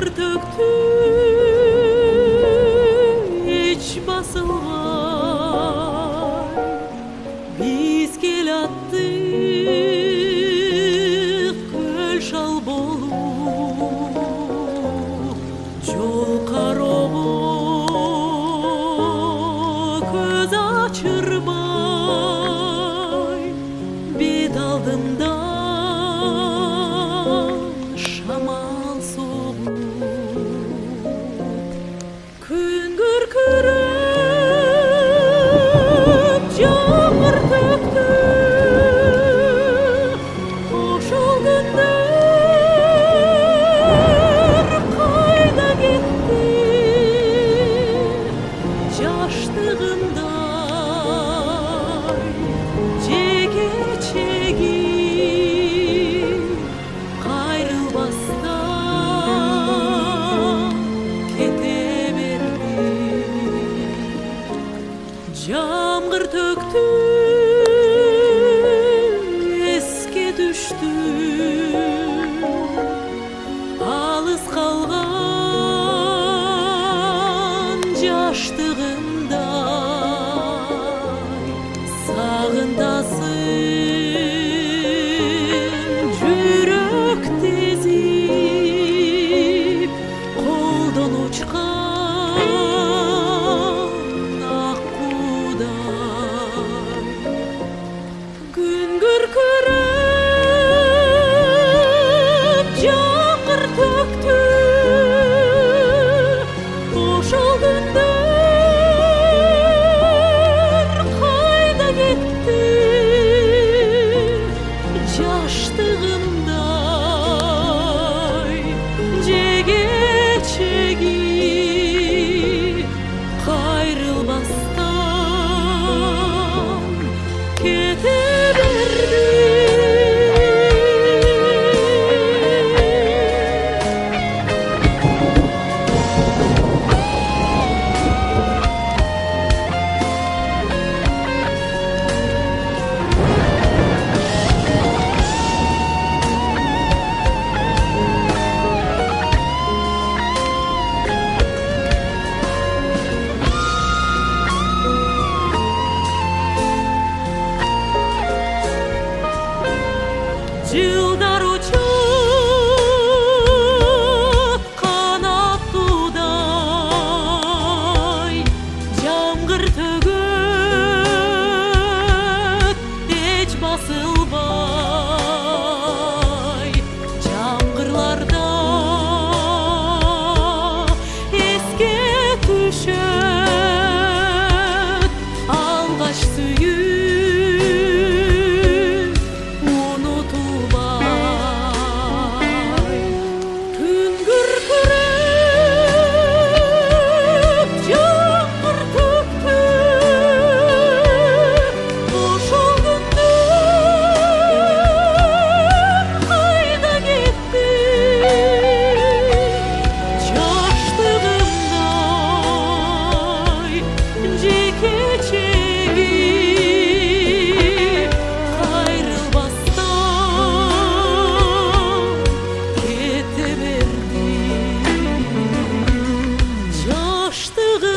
Жаңғыр төктү эч басылбай, биз келаттык көл шал болуп, жол кароого көз ачырбай, бет алдымда шамал соғып, күн күркіреп жаңбыр төкті, ошол күндөр кайда кетти, жаштыгымдай жекечеги Жаңғыр төктү, эске түштү, алыс калган жаштыгымдай, сагындасың жүрөк тезип, колдон учкан күркіреп жаңғыр төкті, ошол күндөр кайда кетти, жаштыгымдай жегечеги кайрылбастан кете берди. Жылдар учуп канаттуудай, жаңғыр төгөт эч басылбай, жаңғырларда эске түшөт алгач сүйүү. Жаштыгым